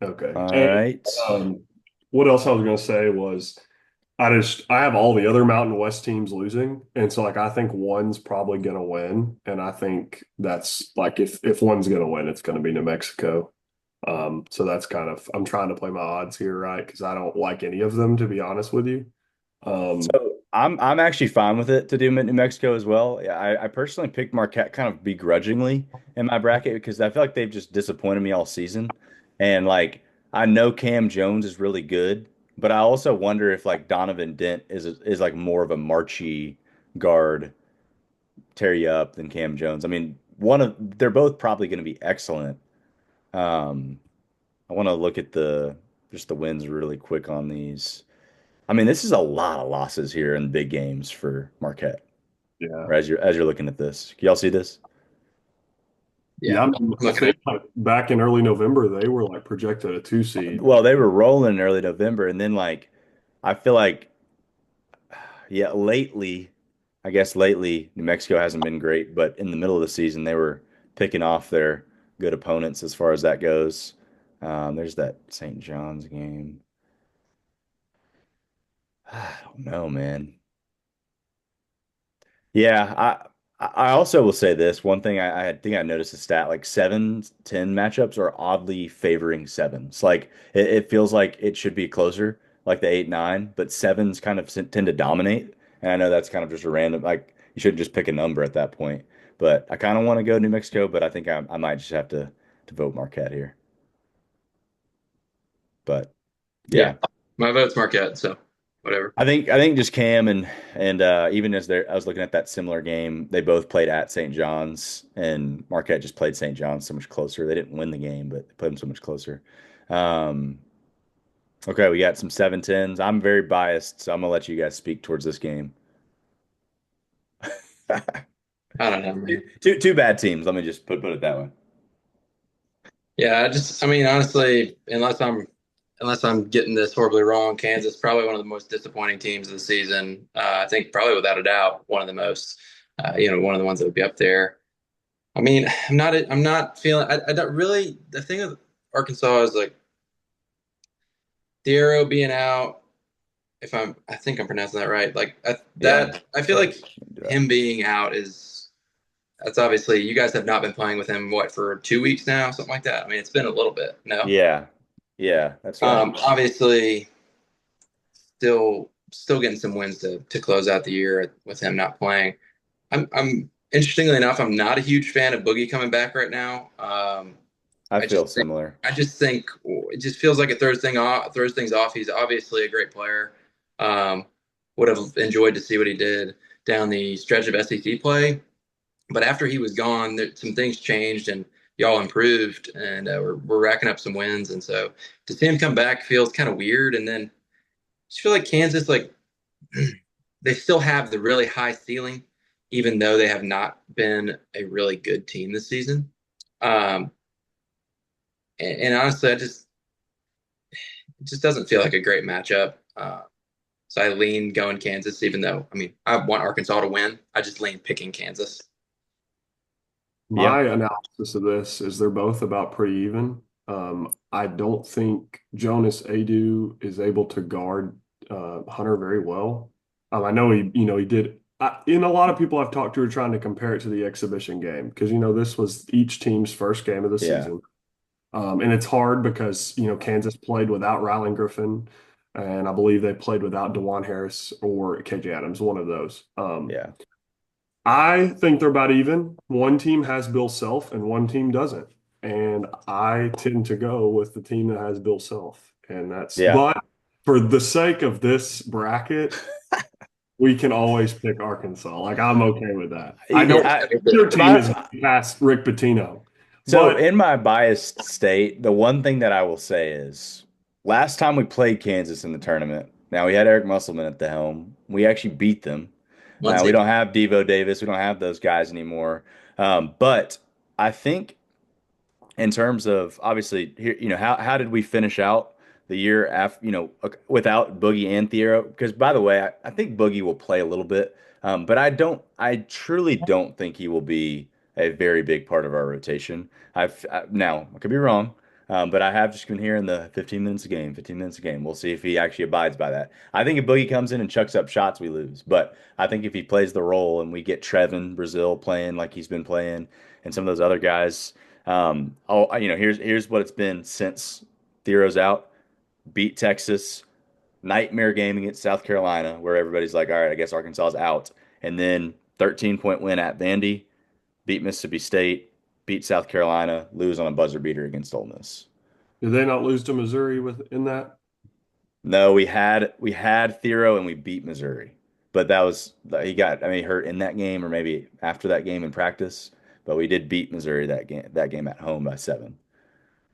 Okay. All And right. um, what else I was going to say was I have all the other Mountain West teams losing, and so like I think one's probably going to win, and I think that's like if one's going to win, it's going to be New Mexico. So that's kind of I'm trying to play my odds here, right? Because I don't like any of them, to be honest with you. Um, So I'm actually fine with it to do New Mexico as well. Yeah, I personally picked Marquette kind of begrudgingly in my bracket because I feel like they've just disappointed me all season. And like I know Cam Jones is really good, but I also wonder if like Donovan Dent is like more of a marchy guard, tear you up than Cam Jones. I mean, they're both probably going to be excellent. Um, I want to look at the just the wins really quick on these. I mean, this is a lot of losses here in big games for Marquette. yeah, Or as you're looking at this, can y'all see this? yeah. Yeah, I I'm mean, I looking at think like back in early November, they were like projected a two seed. Well, they were rolling in early November, and then like I feel like yeah, I guess lately New Mexico hasn't been great, but in the middle of the season they were picking off their good opponents as far as that goes. There's that St. John's game. I don't know, man. Yeah, I also will say this. One thing I think I noticed a stat like 7-10 matchups are oddly favoring sevens. Like it feels like it should be closer, like the 8-9, but sevens kind of tend to dominate. And I know that's kind of just a random, like you shouldn't just pick a number at that point. But I kind of want to go New Mexico, but I think I might just have to vote Marquette here. But yeah. yeah. My vote's Marquette, so whatever. I think just Cam and even as I was looking at that similar game, they both played at St. John's, and Marquette just played St. John's so much closer. They didn't win the game, but they played them so much closer. Um, okay, we got some 7-10s. I'm very biased, so I'm gonna let you guys speak towards this game. I don't know, Two, man. two bad teams. Let me just put it that way. Yeah, I mean, honestly, unless I'm getting this horribly wrong, Kansas probably one of the most disappointing teams of the season. I think probably without a doubt one of the most. One of the ones that would be up there. I mean, I'm not feeling. I don't really. The thing with Arkansas is like Thiero being out. If I think I'm pronouncing that right. Yeah, I feel like close. Do that. him being out is that's obviously you guys have not been playing with him what for 2 weeks now, something like that. I mean, it's been a little bit. No, Yeah, yeah, that's right. obviously still getting some wins to close out the year with him not playing. I'm interestingly enough, I'm not a huge fan of Boogie coming back right now. I I feel just think similar. I just think it just feels like it throws things off. He's obviously a great player. Um, would have enjoyed to see what he did down the stretch of SEC play, but after he was gone, some things changed and y'all improved, and we're racking up some wins. And so to see him come back feels kind of weird. And then I just feel like Kansas, like they still have the really high ceiling, even though they have not been a really good team this season. Um, and honestly, it just doesn't feel like a great matchup. So I lean going Kansas, even though I mean I want Arkansas to win. I just lean picking Kansas. Yeah, My analysis of this is they're both about pretty even. I don't think Jonas Adu is able to guard Hunter very well. I know he did. In a lot of people I've talked to are trying to compare it to the exhibition game because this was each team's first game of the yeah, season, and it's hard because Kansas played without Rylan Griffin, and I believe they played without DeJuan Harris or KJ Adams, one of those. yeah. I think they're about even. One team has Bill Self and one team doesn't. And I tend to go with the team that has Bill Self. Yeah. But for the sake of this bracket, we can always pick Arkansas. Like, I'm okay with that. I know their team is past Rick Pitino, So but in my biased state, the one thing that I will say is last time we played Kansas in the tournament, now we had Eric Musselman at the helm. We actually beat them. We Muncie. don't have Devo Davis. We don't have those guys anymore. But I think in terms of obviously here, how did we finish out the year after, without Boogie and Thiero? Because by the way, I think Boogie will play a little bit, but I truly don't think he will be a very big part of our rotation. Now I could be wrong, but I have just been hearing the 15 minutes a game, 15 minutes a game. We'll see if he actually abides by that. I think if Boogie comes in and chucks up shots, we lose. But I think if he plays the role and we get Trevin Brazil playing like he's been playing, and some of those other guys, here's what it's been since Thero's out. Beat Texas, nightmare game against South Carolina, where everybody's like, all right, I guess Arkansas's out. And then 13-point win at Vandy, beat Mississippi State, beat South Carolina, lose on a buzzer beater against Ole Miss. Did they not lose to Missouri in that? No, we had Thero and we beat Missouri. But that was he got hurt in that game or maybe after that game in practice. But we did beat Missouri that game at home by 7.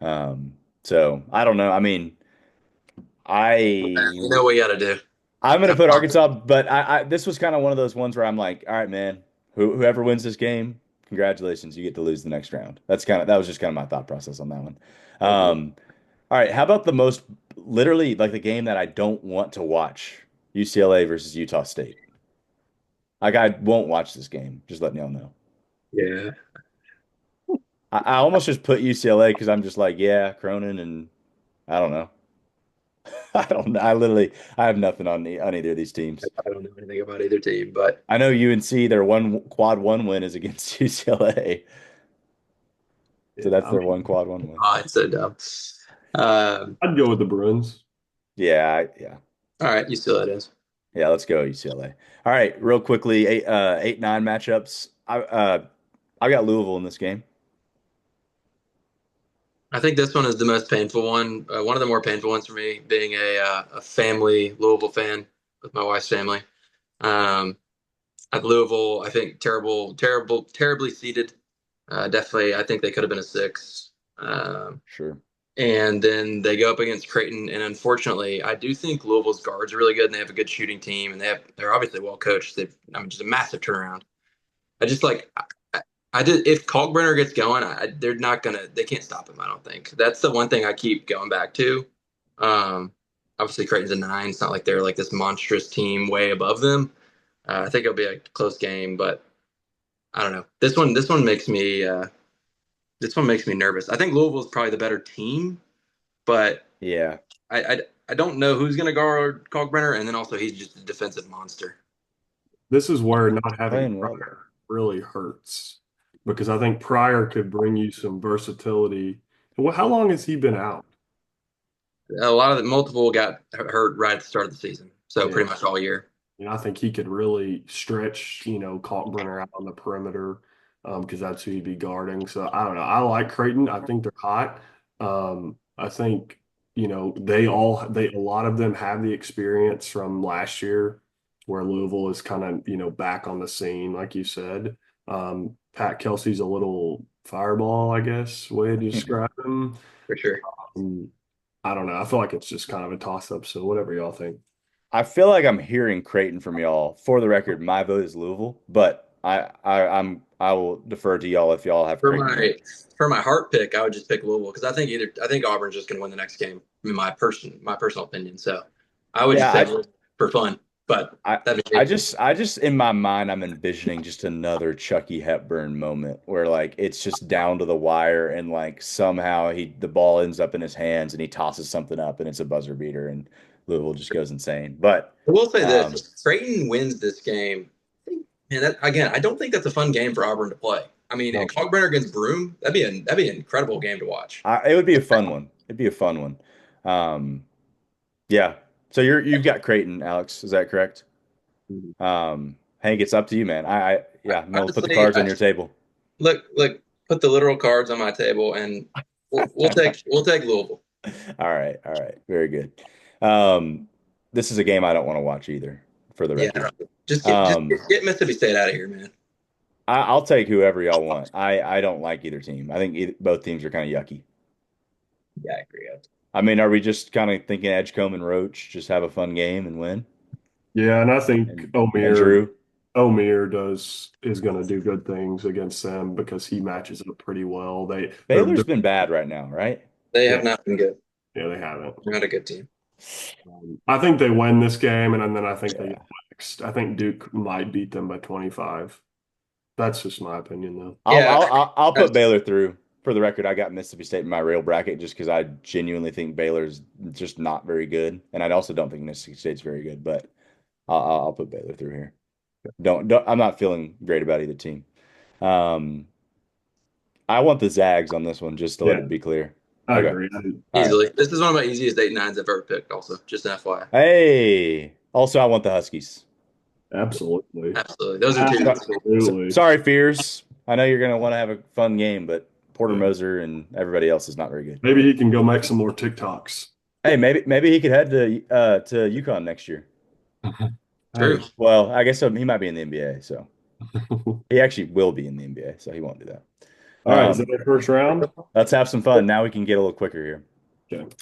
Um, so I don't know. I mean, You know what you got to do. I'm gonna put Arkansas, but this was kind of one of those ones where I'm like, all right, man, whoever wins this game, congratulations, you get to lose the next round. That was just kind of my thought process on that one. Okay. All right, how about the most literally like the game that I don't want to watch? UCLA versus Utah State. Like I won't watch this game. Just letting y'all know. Yeah. I almost just put UCLA because I'm just like, yeah, Cronin and I don't know. I don't know. I have nothing on either of these teams. I don't know anything about either team, but I know UNC, their one quad one win is against UCLA. So Yeah, that's their one quad one win. it's so dumb. I'd go with the Bruins. Yeah. All right, you still it is. Yeah, let's go UCLA. All right, real quickly, 8-9 matchups. I got Louisville in this game. I think this one is the most painful one. One of the more painful ones for me, being a family Louisville fan with my wife's family. Um, at Louisville, I think terribly seeded. Definitely, I think they could have been a 6. Sure. And then they go up against Creighton, and unfortunately, I do think Louisville's guards are really good, and they have a good shooting team, and they're obviously well coached. Just a massive turnaround. I just like I did if Kalkbrenner gets going, they can't stop him. I don't think that's the one thing I keep going back to. Um, Obviously Creighton's a 9. It's not like they're like this monstrous team way above them. I think it'll be a close game, but I don't know. This one makes me nervous. I think Louisville's probably the better team, but Yeah. I don't know who's going to guard Kalkbrenner, and then also he's just a defensive monster. This is where not having Playing well. Pryor really hurts because I think Pryor could bring you some versatility. Well, how long has he been out? A lot of the multiple got hurt right at the start of the season, so Yeah. pretty much all year. I think he could really stretch, Kalkbrenner out on the perimeter because that's who he'd be guarding. So I don't know. I like Creighton. I think they're hot. I think, a lot of them have the experience from last year where Louisville is kind of, back on the scene, like you said. Pat Kelsey's a little fireball, I guess, way to describe him. For sure. Um, I don't know. I feel like it's just kind of a toss up. So whatever y'all think. I feel like I'm hearing Creighton from y'all. For the record, my vote is Louisville, but I will defer to y'all if y'all have For Creighton here. my heart pick, I would just pick Louisville because I think Auburn's just going to win the next game. In my personal opinion. So I would just Yeah, say Louisville for fun, but I that'd be I me. just in my mind I'm envisioning just another Chucky Hepburn moment where like it's just down to the wire and like somehow the ball ends up in his hands and he tosses something up and it's a buzzer beater and Louisville just goes insane. But I will say this: um if Creighton wins this game, man, that again, I don't think that's a fun game for Auburn to play. I mean, No. Kalkbrenner against Broome, that'd be an incredible game to watch. it would be a fun one. It'd be a fun one. Um yeah. So you've got Creighton, Alex, is that correct? Hank, it's up to you, man. Yeah, I'm gonna put the Honestly, cards on your table. look, put the literal cards on my table, and we'll take Louisville. All right, very good. Um, this is a game I don't want to watch either, for the Yeah, record. just Um, get Mississippi State out of here, man. I'll take whoever y'all want. I don't like either team. I think both teams are kind of yucky. Yeah, I agree. I mean, are we just kind of thinking Edgecombe and Roach just have a fun game and win? Yeah, and I think And Drew? Omer is going to do good things against them because he matches up pretty well. Baylor's been bad right now, right? They Yeah, have not been good. yeah, they haven't. They're not a good team. I think they win this game, and then I think they Yeah. get next. I think Duke might beat them by 25. That's just my opinion, though. Yeah, I'll put that's Baylor through. For the record, I got Mississippi State in my real bracket just because I genuinely think Baylor's just not very good, and I also don't think Mississippi State's very good. But I'll put Baylor through here. Don't I'm not feeling great about either team. Um, I want the Zags on this one, just to let Yeah, it be clear. I Okay. agree. All right. easily. This is one of my easiest 8-9s I've ever picked. Also, just an FYI. Hey. Also, I want the Huskies. Absolutely. Absolutely, those are two. Absolutely. Sorry, Fears. I know you're gonna want to have a fun game, but Porter Yeah. Moser and everybody else is not very good. Maybe he can go make some more TikToks. Hey, maybe he could head to UConn next year. True. Hey. Well, I guess he might be in the NBA, so he actually will be in the NBA, so he won't do that. All right, is that Um, our first round? let's have some fun. Now we can get a little quicker here. Okay.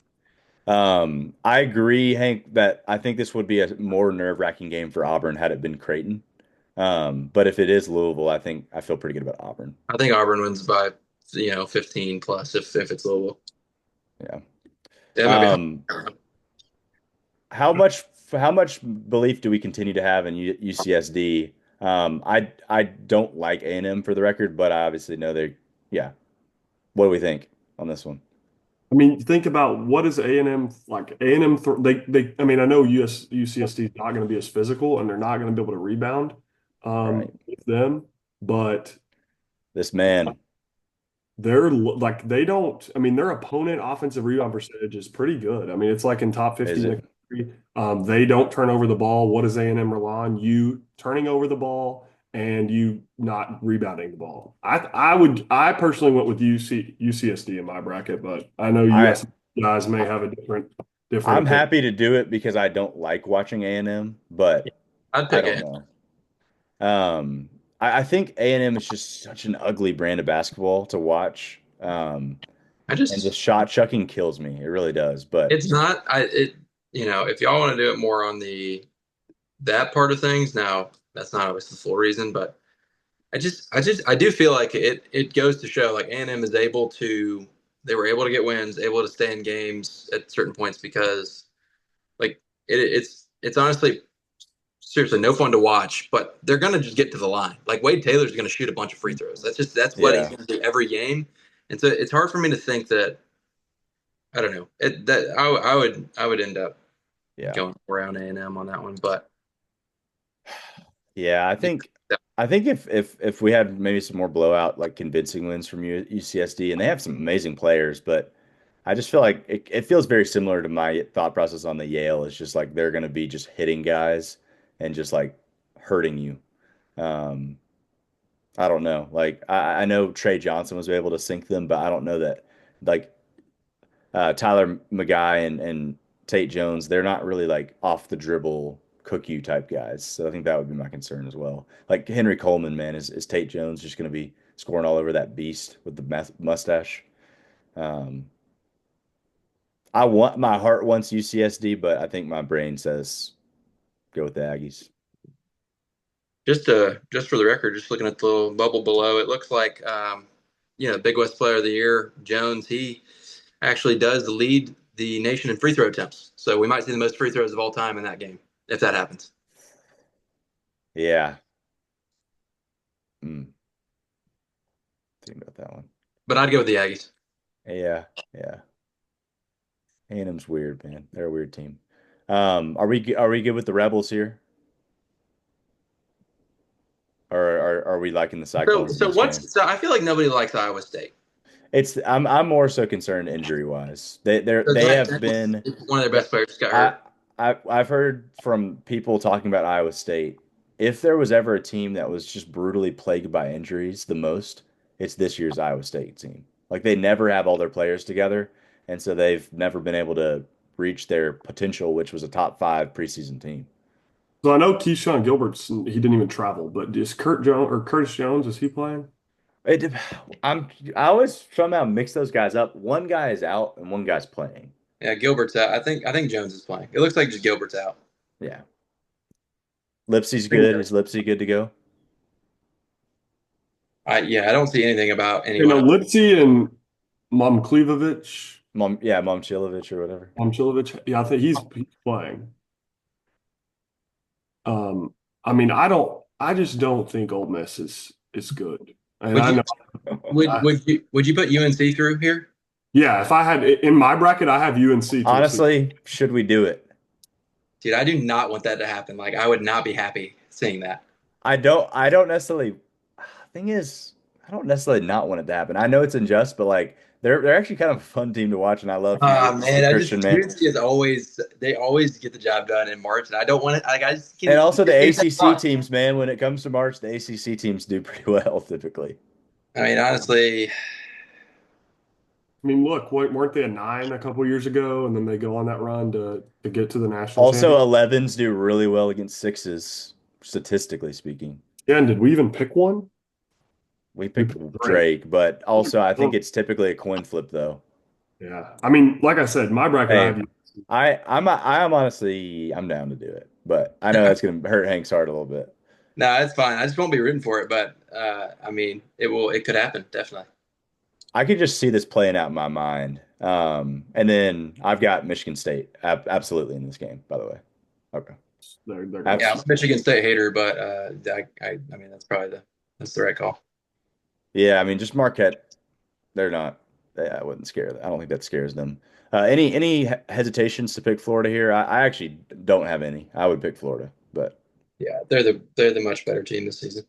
I agree, Hank, that I think this would be a more nerve-wracking game for Auburn had it been Creighton. But if it is Louisville, I feel pretty good about Auburn. I think Auburn wins by 15 plus if it's Louisville. Yeah. Yeah, it might be. Um, how much belief do we continue to have in UCSD? I don't like A&M for the record, but I obviously know they're yeah. What do we think on this one? I mean, think about what is A&M like. A&M, they. I mean, I know UCSD is not going to be as physical, and they're not going to be able to rebound Right. with them. But This man, like they don't. I mean, their opponent offensive rebound percentage is pretty good. I mean, it's like in top is 50 in the it? country. They don't turn over the ball. What does A&M rely on? You turning over the ball and you not rebounding the ball. I personally went with UCSD in my bracket, but I know I US guys may have a different I'm opinion. happy to do it because I don't like watching A&M, but I'd I pick don't it. know. Um, I think A&M is just such an ugly brand of basketball to watch. I And the just shot chucking kills me. It really does. But it's not I it if y'all want to do it more on the that part of things, now that's not always the full reason, but I do feel like it goes to show like A&M is able to they were able to get wins, able to stay in games at certain points because like it's honestly seriously no fun to watch, but they're gonna just get to the line. Like Wade Taylor's gonna shoot a bunch of free throws. That's what he's yeah, gonna do every game. And so it's hard for me to think that I don't know. I would end up yeah. going around A&M on that one, but Yeah, I think if we had maybe some more blowout like convincing wins from UCSD and they have some amazing players, but I just feel like it feels very similar to my thought process on the Yale. It's just like they're going to be just hitting guys and just like hurting you. Um, I don't know. Like I know Trey Johnson was able to sink them, but I don't know that like Tyler McGuy and Tate Jones, they're not really like off the dribble cook you type guys. So I think that would be my concern as well. Like Henry Coleman, man, is Tate Jones just going to be scoring all over that beast with the mustache? Um, my heart wants UCSD, but I think my brain says go with the Aggies. just for the record, just looking at the little bubble below, it looks like Big West Player of the Year Jones. He actually does lead the nation in free throw attempts, so we might see the most free throws of all time in that game if that happens. Yeah. Mm, think about that one. But I'd go with the Aggies. Yeah, yeah. A&M's weird, man. They're a weird team. Are we good with the Rebels here? Or are we liking the Cyclones in this game? So I feel like nobody likes Iowa State. I'm more so concerned injury wise. So They have Dennis, been one of their best players, got I hurt. I've heard from people talking about Iowa State. If there was ever a team that was just brutally plagued by injuries the most, it's this year's Iowa State team. Like they never have all their players together, and so they've never been able to reach their potential, which was a top five preseason team. So I know Keyshawn Gilbert's he didn't even travel, but is Kurt Jones or Curtis Jones, is he playing? It, I always somehow mix those guys up. One guy is out and one guy's playing. Yeah, Gilbert's out. I think Jones is playing. It looks like just Gilbert's out. Yeah. Lipsy's I think good. Is Lipsy good to go? I don't see anything about you anyone know else. Lipsy and Momklevovich, Momchilovich or whatever. Momchilovich. Yeah, I think he's playing. Um, I mean, I just don't think Ole Miss is. is good. And Would I you know, I, would you put UNC through here? yeah, if I had in my bracket, I have UNC to the Super. Honestly, should we do it? Dude, I do not want that to happen. Like, I would not be happy seeing that. I don't necessarily thing is, I don't necessarily not want it to happen. I know it's unjust, but like they're actually kind of a fun team to watch, and I love Man, I Christian, just man. UNC is always they always get the job done in March, and I don't want it. Like, I just And can also the hate that ACC thought. teams, man. When it comes to March, the ACC teams do pretty well typically. I mean, honestly, I mean, look, weren't they a nine a couple years ago, and then they go on that run to get to the national Also, championship? 11s do really well against sixes, statistically speaking. Yeah, and did we even pick one? We We picked picked three. Drake, but also I think it's typically a coin flip though. Yeah, I mean, like I said, my bracket, I Hey, have you. I'm honestly I'm down to do it, but I know that's gonna hurt Hank's heart a little bit. no, it's fine. I just won't be rooting for it, but I mean, it could happen definitely. I could just see this playing out in my mind. And then I've got Michigan State absolutely in this game, by the way. Okay. They're gonna Yeah, I'm Abs a Michigan State hater, but I mean, that's the right call. yeah, I mean, just Marquette, they're not. I wouldn't scare them. I don't think that scares them. Any hesitations to pick Florida here? I actually don't have any. I would pick Florida, but Yeah, they're the much better team this season.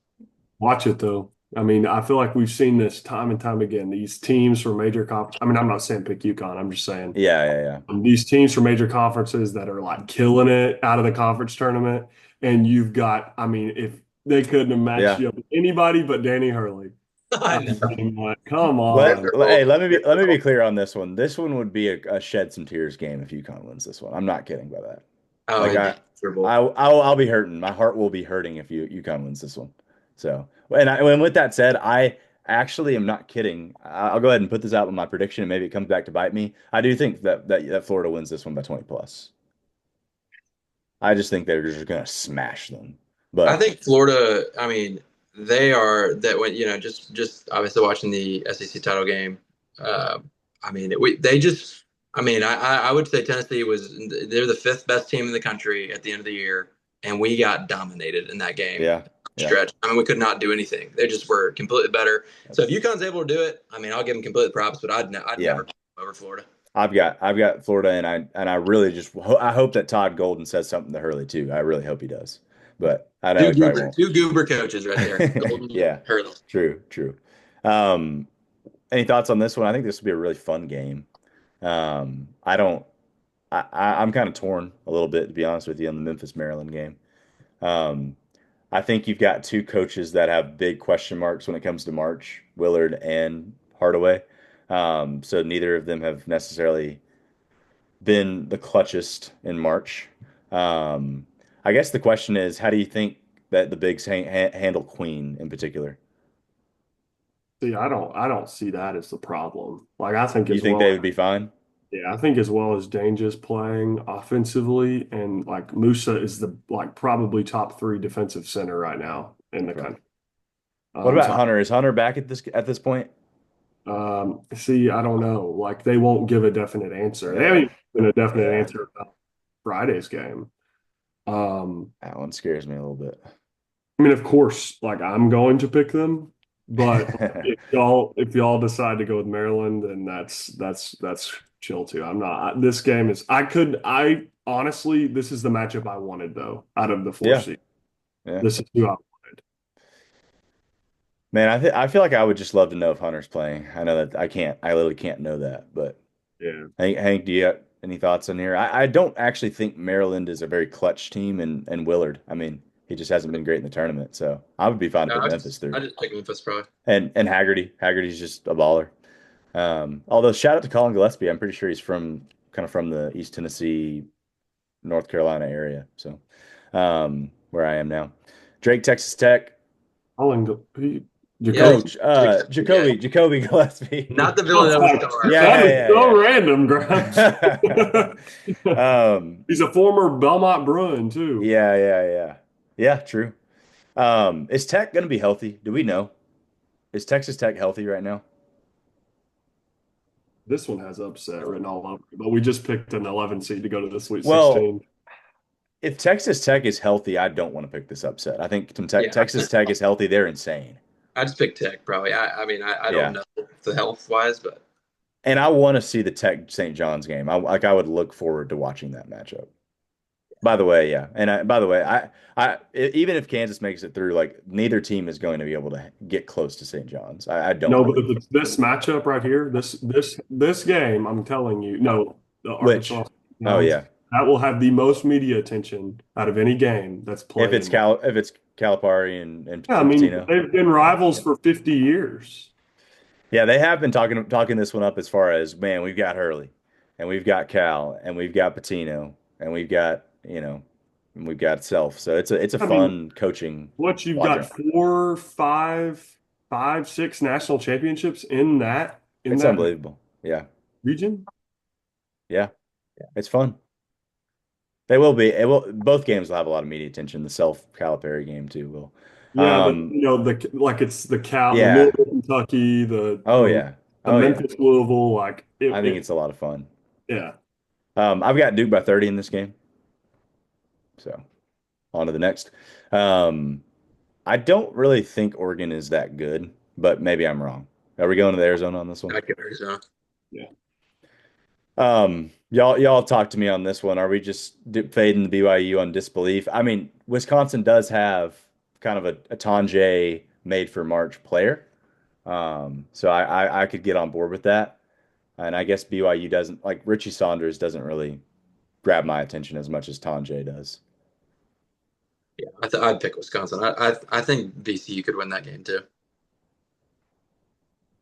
watch it though. I mean, I feel like we've seen this time and time again. These teams from major conference. I mean, I'm not saying pick UConn. I'm just saying yeah, yeah, yeah. these teams from major conferences that are like killing it out of the conference tournament, and you've got. I mean, if they couldn't have matched Yeah. you up with anybody but Danny Hurley. I I know. mean, like, come on. Hey, Miserable. let me be clear on this one. This one would be a shed some tears game if UConn wins this one. I'm not kidding by that. Oh, Like it'd be miserable. I'll be hurting. My heart will be hurting if UConn wins this one. So, and with that said, I actually am not kidding. I'll go ahead and put this out with my prediction, and maybe it comes back to bite me. I do think that Florida wins this one by 20 plus. I just think they're just gonna smash them. I But think Florida. I mean, they are that when just obviously watching the SEC title game. Uh, I mean, they just. I mean, I would say Tennessee was they're the fifth best team in the country at the end of the year, and we got dominated in that game yeah, yeah, stretch. I mean, we could not do anything. They just were completely better. So if UConn's able to do it, I mean, I'll give them complete props, but I'd yeah. never pick them over Florida. I've got Florida, and I really just I hope that Todd Golden says something to Hurley too. I really hope he does, but I know he probably won't. Two goober coaches right there, Golden Yeah, Hurley. true, true. Um, any thoughts on this one? I think this will be a really fun game. I don't. I'm kind of torn a little bit, to be honest with you, on the Memphis Maryland game. Um, I think you've got two coaches that have big question marks when it comes to March, Willard and Hardaway. So neither of them have necessarily been the clutchest in March. Um, I guess the question is, how do you think that the bigs handle Queen in particular? See, I don't see that as the problem. Like I think You as think they well. would be fine? Yeah, I think as well as Danger's playing offensively, and like Musa is the like probably top three defensive center right now in the Okay. country. What So about Hunter? Is Hunter back at this point? see, I don't know. Like they won't give a definite answer. They haven't Yeah, even given a definite yeah. answer about Friday's game. Um, That one scares me a little bit. I mean, of course, like I'm going to pick them, but if y'all decide to go with Maryland, then that's chill too. I'm not. This game is. I honestly, this is the matchup I wanted though. Out of the four Yeah, seed, yeah. this is who I wanted. Man, I feel like I would just love to know if Hunter's playing. I know that I can't. I literally can't know that. But Yeah, Hank, do you have any thoughts on here? I don't actually think Maryland is a very clutch team, and Willard. I mean, he just hasn't been great in the tournament. So I would be fine to No, put Memphis through. I just pick Memphis probably. And Haggerty's just a baller. Although shout out to Colin Gillespie, I'm pretty sure he's from the East Tennessee, North Carolina area. So where I am now. Drake, Texas Tech. Yeah, Oh, Jacoby. yeah. Jacoby Gillespie. Not the Villanova star, Yeah, but That is so yeah, random, Grimes. yeah, yeah. He's a former Belmont Bruin too. Yeah, yeah, yeah. Yeah, true. Is Tech going to be healthy? Do we know? Is Texas Tech healthy right now? This one has upset written all over it, but we just picked an 11 seed to go to the Sweet Well, 16. if Texas Tech is healthy, I don't want to pick this upset. I think yeah, Texas Tech is healthy. They're insane. I just picked Tech probably. I mean, I don't Yeah. know the health wise, but And I want to see the Tech St. John's game. I would look forward to watching that matchup. By the way, yeah. And by the way, even if Kansas makes it through, like neither team is going to be able to get close to St. John's. I don't No, but believe. this matchup right here, this game, I'm telling you, no, the Arkansas Which, oh Downs, yeah, that will have the most media attention out of any game that's played in. If it's Calipari and Yeah, I mean, Patino. they've been rivals for 50 years. Yeah, they have been talking this one up as far as, man, we've got Hurley and we've got Cal and we've got Patino and we've got, and we've got Self. So it's a I mean, fun coaching what you've got quadrant. four, five, six national championships in It's that unbelievable. Yeah. region. Yeah. It's fun. They will be. It will both games will have a lot of media attention. The Self Calipari game too will. Yeah, but Um, the like it's the yeah. Louisville, Kentucky, Oh yeah. the Oh yeah. Memphis, Louisville, like I think it's a lot of fun. yeah. I've got Duke by 30 in this game. So on to the next. Um, I don't really think Oregon is that good, but maybe I'm wrong. Are we going to the Arizona on this one? I'd go Arizona. Yeah. Y'all talk to me on this one. Are we just fading the BYU on disbelief? I mean, Wisconsin does have kind of a Tanjay made for March player. So I could get on board with that. And I guess BYU doesn't like Richie Saunders doesn't really grab my attention as much as Tanjay does. Yeah, I'd pick Wisconsin. I think VCU could win that game too.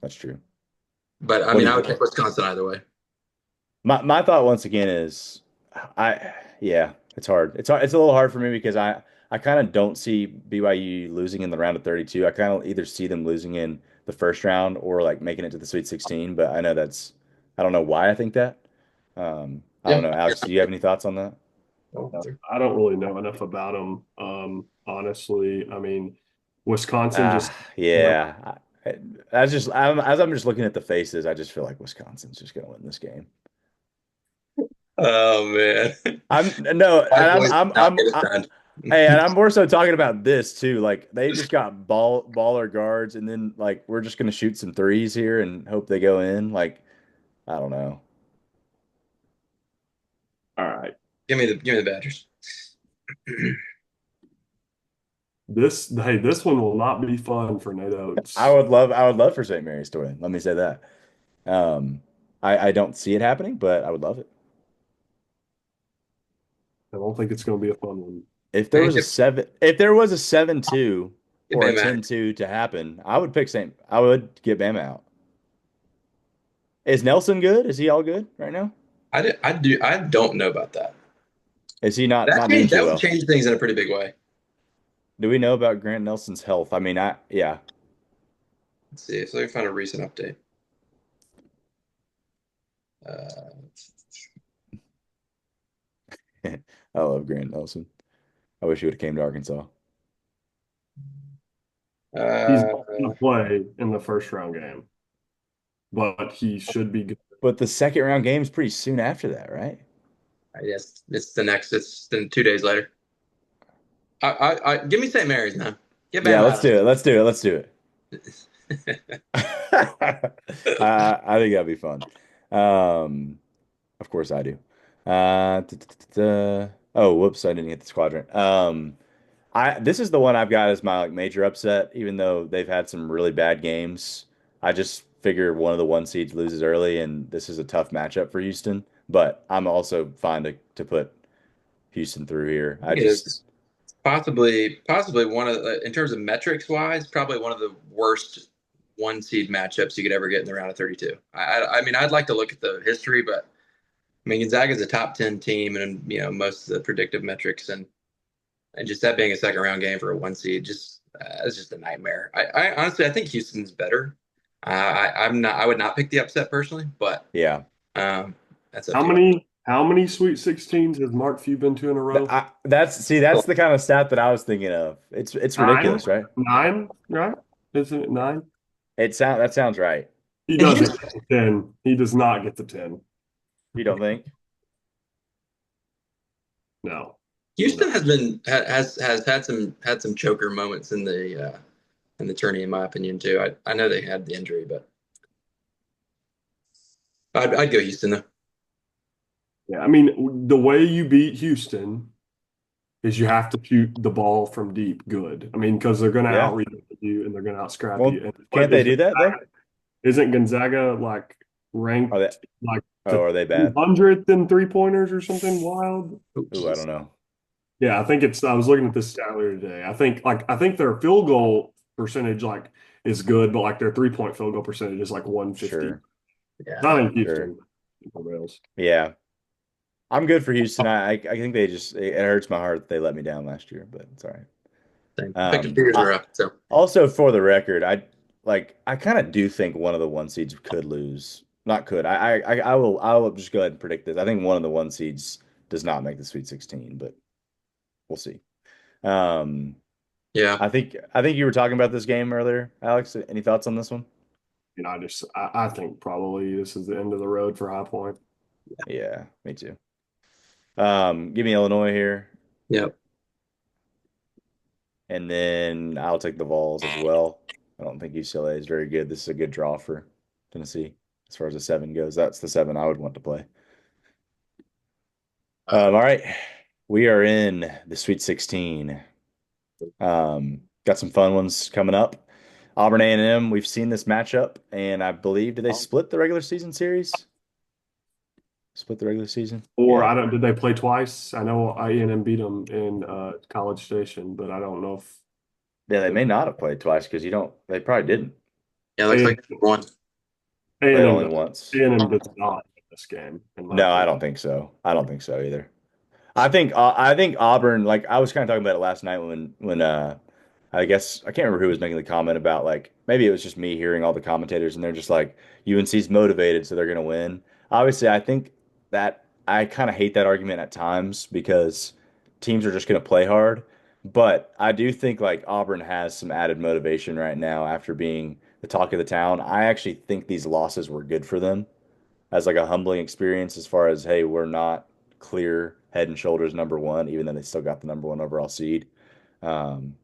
That's true. But I What mean, do I you would think? pick Wisconsin either way. My thought once again is I yeah, it's hard. It's a little hard for me because I kind of don't see BYU losing in the round of 32. I kind of either see them losing in the first round or like making it to the Sweet 16, but I don't know why I think that. I don't Yeah. know. Alex, do you have any thoughts on that? I don't really know enough about them. Honestly, I mean, Wisconsin just, you know, Yeah. As I'm just looking at the faces, I just feel like Wisconsin's just going to win this game. Oh man, I'm no, my and boys did not get it done. hey, and I'm more so talking about this too. Like they just got baller guards, and then like we're just gonna shoot some threes here and hope they go in. Like I don't know. all right. Give me the Badgers. This one will not be fun for Nate Oates. I would love for St. Mary's to win. Let me say that. Um, I don't see it happening, but I would love it. I don't think it's going to be a fun one. Man, If there was a 7-2 get or a Bama. 10-2 to happen, I would get Bama out. Is Nelson good? Is he all good right now? I don't know about that. Is he not doing too That would well? change things in a pretty big way. Do we know about Grant Nelson's health? I mean, yeah. Let's see if I can find a recent update. Uh, I love Grant Nelson. I wish he would have came to Arkansas. He's uh, not going to play in the first round game, but he should be good. But the second round game is pretty soon after that, right? I guess it's then 2 days later. Give me St. Mary's now. Get Yeah, Bama let's out do it. Let's do it. Let's do it. of I think that'd be fun. Um, of course I do. Oh, whoops, I didn't get the squadron. I this is the one I've got as my like major upset, even though they've had some really bad games. I just figure one of the one seeds loses early, and this is a tough matchup for Houston. But I'm also fine to put Houston through here. I It just is possibly one of in terms of metrics wise, probably one of the worst one seed matchups you could ever get in the round of 32. I mean, I'd like to look at the history, but I mean, Gonzaga is a top 10 team, and most of the predictive metrics, and just that being a second round game for a one seed, just it's just a nightmare. I honestly I think Houston's better. I would not pick the upset personally, but yeah. um, that's up to you. How many Sweet 16s has Mark Few been to in a row? That's the kind of stat that I was thinking of. It's Nine? ridiculous, right? Nine, right? Isn't it nine? That sounds right. He And doesn't get the 10. He does not get the 10. You don't think? No. Houston has had some choker moments in the and the tourney, in my opinion, too. I know they had the injury, but I'd go Houston though. Yeah, I mean, the way you beat Houston is you have to shoot the ball from deep good. I mean, because they're going to Yeah. out you and they're going to out scrap you. Well, And can't what they is do that though? isn't Gonzaga like Are they? ranked like Oh, the are they bad? 200th in three pointers or something wild? Oh, Ooh, I don't jeez. know. Yeah, I think it's. I was looking at this stat earlier today. I think their field goal percentage like is good, but like their 3-point field goal percentage is like 150. Sure, Yeah, Not in sure. Houston. Rails. Yeah, I'm good for Houston. I think they just it hurts my heart that they let me down last year, but it's all right. same. I picked a few years in a row. So Also for the record, I kind of do think one of the one seeds could lose. Not could. I will just go ahead and predict this. I think one of the one seeds does not make the Sweet 16, but we'll see. Um, yeah, I think you were talking about this game earlier, Alex. Any thoughts on this one? I think probably this is the end of the road for High Point. Yeah, me too. Give me Illinois here, yeah. and then I'll take the Vols as well. I don't think UCLA is very good. This is a good draw for Tennessee as far as the seven goes. That's the seven I would want to play. All right, we are in the Sweet 16. Got some fun ones coming up. Auburn A&M. We've seen this matchup, and I believe did they split the regular season series? Split the regular season? Or Yeah. I don't. Did they play twice? I know INM beat them in College Station, but I don't know if Yeah, they the may not have played twice because you don't. They probably didn't. Yeah, looks A like one. Played A&M only does once. A&M does not in this game, in my No, I opinion. don't think so. I don't think so either. I think Auburn, like I was kind of talking about it last night when I guess I can't remember who was making the comment about like maybe it was just me hearing all the commentators and they're just like UNC's motivated so they're gonna win. Obviously, I think that I kind of hate that argument at times because teams are just gonna play hard. But I do think like Auburn has some added motivation right now after being the talk of the town. I actually think these losses were good for them as like a humbling experience as far as hey, we're not clear head and shoulders number one, even though they still got the number one overall seed. Um,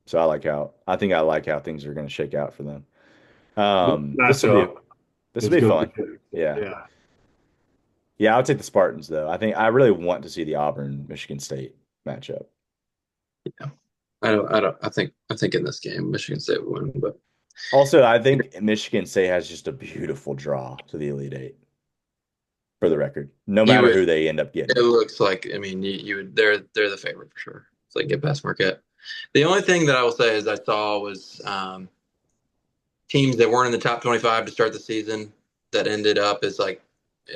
so I like how things are going to shake out for them. This This will be matchup this will is be going to fun. be good. Yeah, Yeah. yeah. I'll take the Spartans though. I think I really want to see the Auburn Michigan State matchup. Yeah, I think in this game Michigan State would win, but Also, I think Michigan State has just a beautiful draw to the Elite Eight. For the record, no you matter would. who they end up It getting. looks like I mean you would they're the favorite for sure. It's like get past Marquette. The only thing that I will say is I saw was teams that weren't in the top 25 to start the season that ended up as like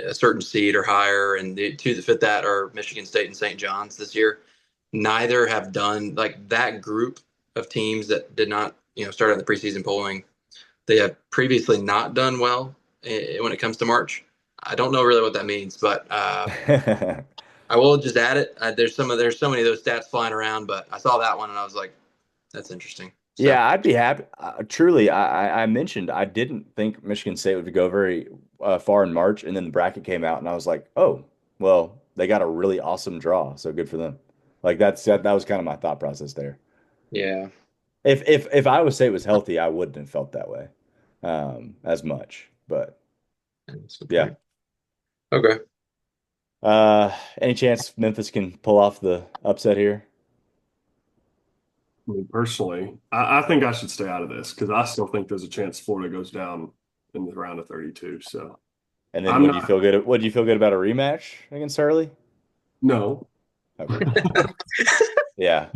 a certain seed or higher, and the two that fit that are Michigan State and St. John's this year. Neither have done like that group of teams that did not start on the preseason polling. They have previously not done well when it comes to March. I don't know really what that means, but I will just add it. There's so many of those stats flying around, but I saw that one and I was like, that's interesting. So Yeah, I'd be happy. Truly, I mentioned I didn't think Michigan State would go very far in March, and then the bracket came out, and I was like, oh, well, they got a really awesome draw, so good for them. Like that was kind of my thought process there. yeah, If Iowa State was healthy, I wouldn't have felt that way as much. But that's a good yeah, point. Okay. any chance Memphis can pull off the upset here? I mean, personally, I think I should stay out of this because I still think there's a chance Florida goes down in the round of 32. So And then I'm would you not, feel good? Would you feel good about a rematch against Hurley? no. Okay, yeah.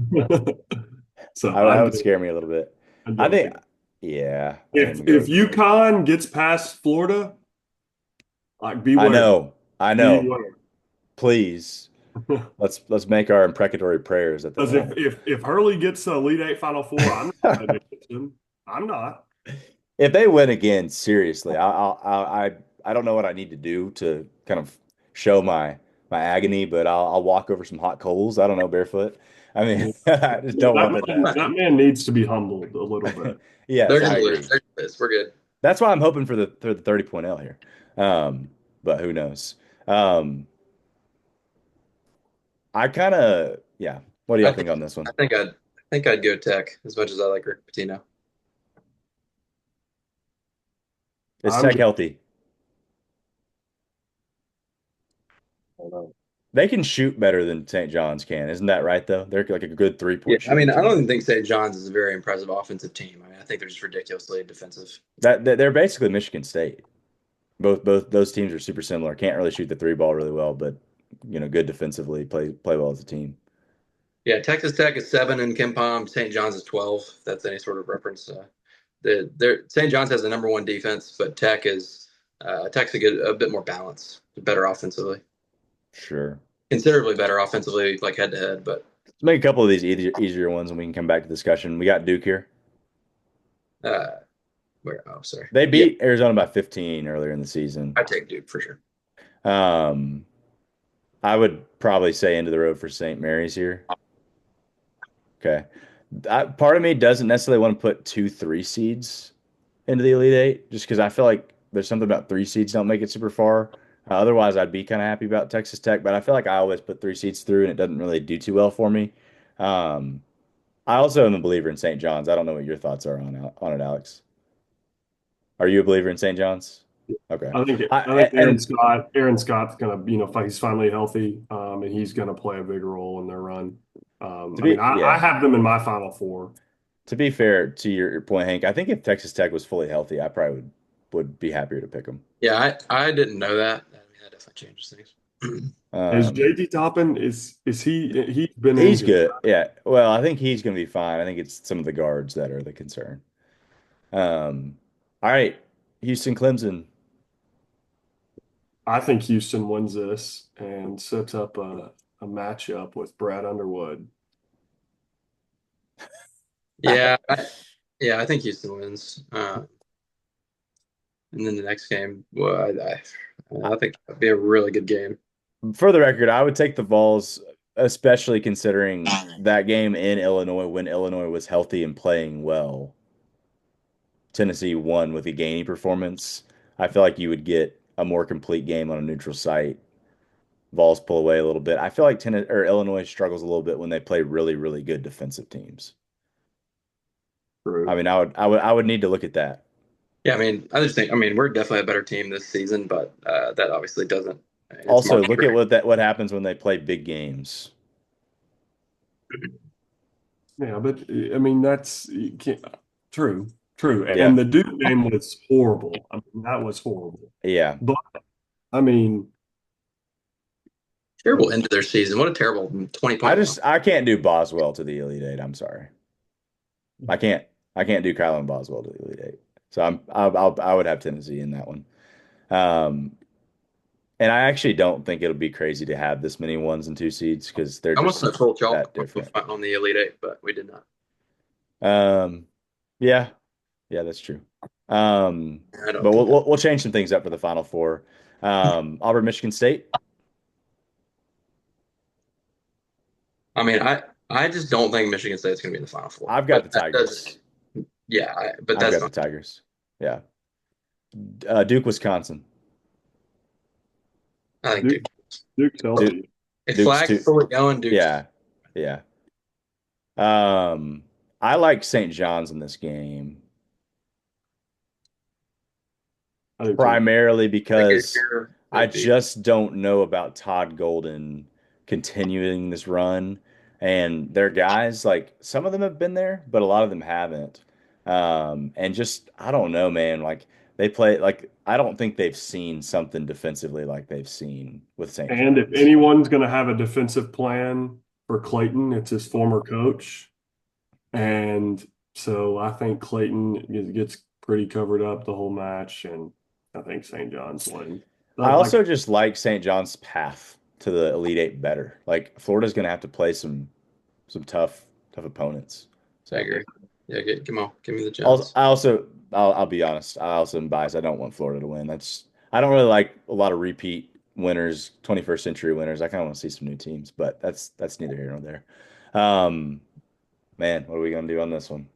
So That would scare me a little bit. I I don't think, think yeah, I if am if going. UConn gets past Florida, like I beware, know, I know. beware. Please, let's make our imprecatory prayers that that Because if won't. if if Hurley gets to Elite Eight Final Four, I'm not betting against him. I'm not. If they win again, seriously, I don't know what I need to do to kind of show my agony, but I'll walk over some hot coals. I don't know, barefoot. I mean, Yeah. I just don't want that to That happen. man needs to be humbled a little bit. Yes, They're I gonna lose. agree. They're gonna lose. We're good. That's why I'm hoping for the 30 L here. But who knows? Um, I kind of, yeah. What do I y'all think think on this one? I think I'd go Tech as much as I like Rick Pitino. Is I'm Tech just, healthy? I don't know. They can shoot better than St. John's can. Isn't that right, though? They're like a good Yeah, three-point I shooting mean, I don't team. even think St. John's is a very impressive offensive team. I mean, I think they're just ridiculously defensive. They're basically Michigan State. Both those teams are super similar. Can't really shoot the three ball really well, but good defensively, play well as a team. Yeah, Texas Tech is 7 in Ken Palm. St. John's is 12. If that's any sort of reference. St. John's has the number one defense, but Tech's a bit more balanced, better offensively, Sure. considerably better offensively, like head to head. But Let's make a couple of these easier ones, and we can come back to discussion. We got Duke here. uh, where? Oh, sorry. They Yeah, beat Arizona by 15 earlier in the season. I take Duke for sure. Um, I would probably say end of the road for St. Mary's here. Okay. Part of me doesn't necessarily want to put two three seeds into the Elite Eight just because I feel like there's something about three seeds don't make it super far. Otherwise, I'd be kind of happy about Texas Tech, but I feel like I always put three seeds through and it doesn't really do too well for me. Um, I also am a believer in St. John's. I don't know what your thoughts are on it, Alex. Are you a believer in St. John's? Okay. I think And Aaron Scott's gonna, he's finally healthy, and he's gonna play a big role in their run. to I mean, be, I yeah, have them in my Final Four. to be fair to your point, Hank, I think if Texas Tech was fully healthy, I probably would be happier to pick them. Yeah, I didn't know that. I mean, that definitely changes things. Is Um, JT Toppin is he's been he's injured? good. Yeah. Well, I think he's going to be fine. I think it's some of the guards that are the concern. Um, all right. Houston Clemson. I think Houston wins this and sets up a matchup with Brad Underwood. Yeah, I think Houston wins. And then the next game, well, I think that'd be a really good game. For the record, I would take the Vols, especially considering that game in Illinois when Illinois was healthy and playing well. Tennessee won with a Gainey performance. I feel like you would get a more complete game on a neutral site. Vols pull away a little bit. I feel like Illinois struggles a little bit when they play really, really good defensive teams. I True. mean, I would need to look at that. Yeah, I mean, I mean, we're definitely a better team this season, but that obviously doesn't. It's Also, March look at break. what happens when they play big games. Yeah, but I mean that's you can't, true, true. Yeah, And the Duke game was horrible. I mean, that was horrible. yeah. But I mean, Terrible end to their season. What a terrible 20-point run. I can't do Boswell to the Elite Eight. I'm sorry. I can't I can't do Kylan Boswell to the Elite Eight. So I would have Tennessee in that one. Um, and I actually don't think it'll be crazy to have this many ones and two seeds because they're I almost just went full that chalk different. on the Elite Eight, but we did not. Um, yeah, yeah, that's true. I don't But think that. we'll change some things up for the Final Four. Auburn, Michigan State. I mean, I just don't think Michigan State's going to be in the Final Four. I've got But the that Tigers. doesn't. Yeah, but I've that's got the fine. Tigers. Yeah. Duke, Wisconsin. I think Duke Duke. Duke's Duke, healthy. If Duke's Flag's too. fully going, Duke's. Yeah, yeah. I like St. John's in this game I do too. primarily Like if because you're, I that'd be. just don't know about Todd Golden continuing this run. And their guys, like some of them have been there, but a lot of them haven't. And just I don't know, man. Like they play like I don't think they've seen something defensively like they've seen with St. And if John's. anyone's going to have a defensive plan for Clayton, it's his former coach. And so I think Clayton gets pretty covered up the whole match, and I think St. John's win. I But like, also just like St. John's path to the Elite Eight better. Like Florida's going to have to play some tough opponents. I So agree. Yeah, come on, give me the Jones. I'll be honest. I also am biased. I don't want Florida to win. I don't really like a lot of repeat winners, 21st century winners. I kind of want to see some new teams, but that's neither here nor there. Um, man, what are we gonna do on this one?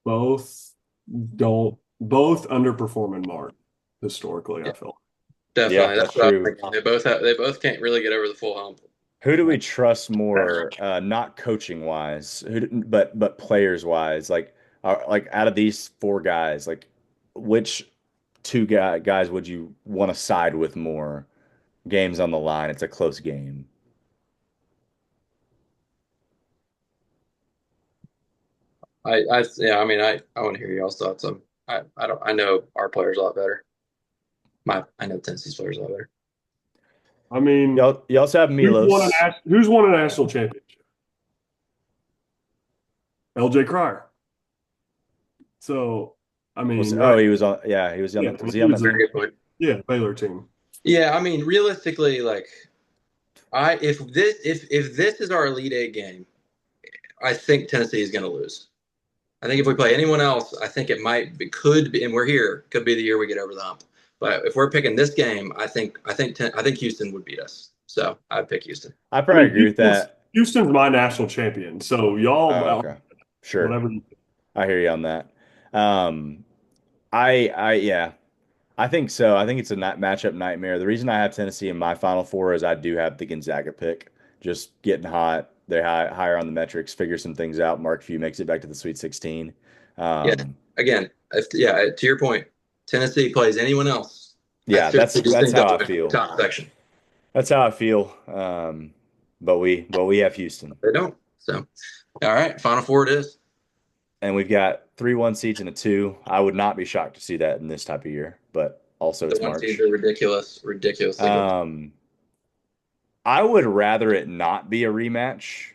both both underperforming Mark historically, Yeah, I feel. Yeah, definitely. that's That's what I was true. thinking. They both can't really get over the full hump. Who do we trust more, not coaching wise, but players wise? Like out of these four guys, like which two guys would you want to side with more? Games on the line. It's a close game. Yeah, I mean, I want to hear y'all's thoughts on. I don't. I know our players a lot better. I know Tennessee's players a lot better. I mean, You also have Milos. who's won a national championship? LJ Cryer. So, I Was mean, oh right? he was on he was on Yeah, the I was mean, he he on that was a team? Very good point. Baylor team. Yeah, I mean, realistically, like I if this is our Elite Eight game, I think Tennessee is going to lose. I think if we play anyone else, I think could be, and we're here, could be the year we get over the hump. But if we're picking this game, I think Houston would beat us. So I'd pick Houston. I I probably mean, agree with that. Houston's my national champion. So y'all, Oh, okay. Sure. whatever. I hear you on that. Um, yeah, I think so. I think it's a matchup nightmare. The reason I have Tennessee in my Final Four is I do have the Gonzaga pick. Just getting hot. They're higher on the metrics. Figure some things out. Mark Few makes it back to the Sweet 16. Yeah. Um, Again, to your point, Tennessee plays anyone else. I yeah, feel like these that's things have how to I win feel. top section. That's how I feel. But we have Houston, They don't. So, all right, Final Four it is. and we've got 3-1 seeds and a two. I would not be shocked to see that in this type of year, but also The it's one seeds March. are ridiculously good. Um, I would rather it not be a rematch,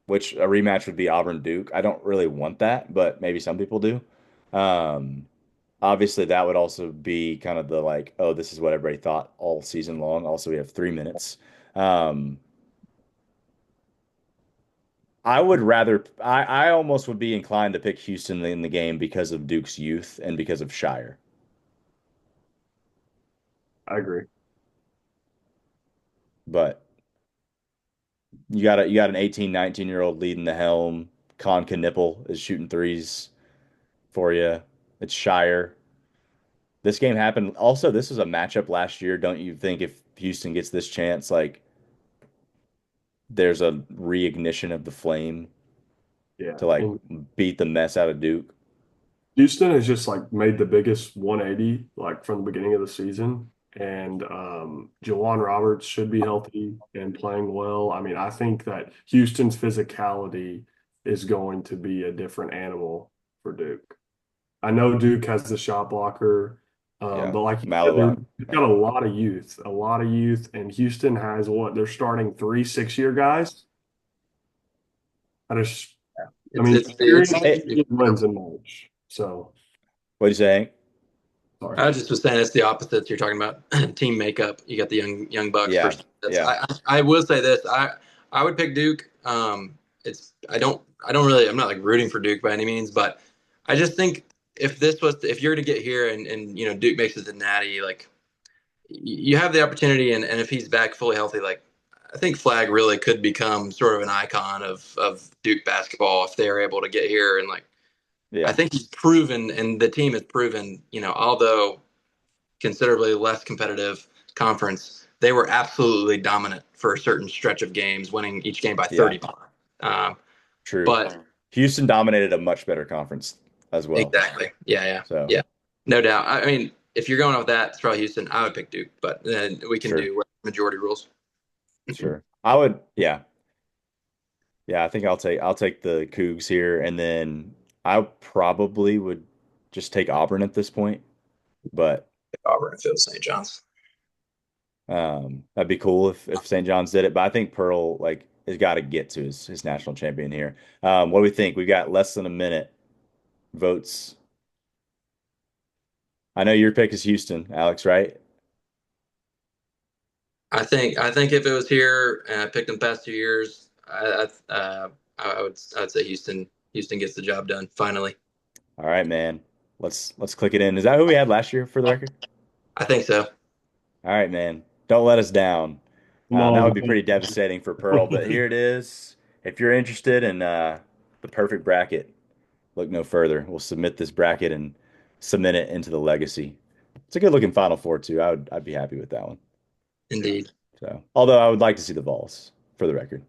which a rematch would be Auburn Duke. I don't really want that, but maybe some people do. Um, Obviously, that would also be kind of the like, oh, this is what everybody thought all season long. Also, we have 3 minutes. Um, I almost would be inclined to pick Houston in the game because of Duke's youth and because of Shire. I agree. But you got an 18, 19-year-old leading the helm. Con Knipple is shooting threes for you. It's Shire. This game happened. Also, this was a matchup last year. Don't you think if Houston gets this chance, like there's a reignition of the flame Yeah. to like And beat the mess out of Duke? Houston has just like made the biggest 180 like from the beginning of the season. And Jawan Roberts should be healthy and playing well. I mean, I think that Houston's physicality is going to be a different animal for Duke. I know Duke has the shot blocker, Yeah, but like you said, Mallory. they've got Yeah, a lot of youth, and Houston has what they're starting 3 6-year guys. I just, I It's mean, it's it's. experience wins in March. So what do you say? sorry. I just was saying it's the opposite. You're talking about team makeup. You got the young bucks Yeah, versus. That's yeah, I will say this. I would pick Duke. It's I don't really I'm not like rooting for Duke by any means, but I just think if you're to get here and Duke makes it to Natty, like you have the opportunity, and if he's back fully healthy, like I think Flag really could become sort of an icon of Duke basketball if they are able to get here. And like I yeah, think he's proven, and the team has proven, although considerably less competitive conference, they were absolutely dominant for a certain stretch of games, winning each game by yeah. 30. Um, True. but Houston dominated a much better conference as well. exactly, So yeah, no doubt. I mean, if you're going with that, it's probably Houston. I would pick Duke, but then we can sure, do majority rules. sure. I would, yeah, yeah. I think I'll take the Cougs here, and then I probably would just take Auburn at this point. But Auburn and Phil St. John's. that'd be cool if St. John's did it. But I think Pearl like has got to get to his national champion here. What do we think? We got less than a minute. Votes. I know your pick is Houston, Alex, right? I think if it was here and I picked them past 2 years, I would say Houston gets the job done finally. All right, man. Let's click it in. Is that who we had last year for the record? I think so. All right, man. Don't let us down. Come That on, would be pretty man. devastating for Pearl, but here it is. If you're interested in the perfect bracket, look no further. We'll submit this bracket and submit it into the legacy. It's a good looking Final Four too. I'd be happy with that one. Indeed. So, although I would like to see the Vols for the record.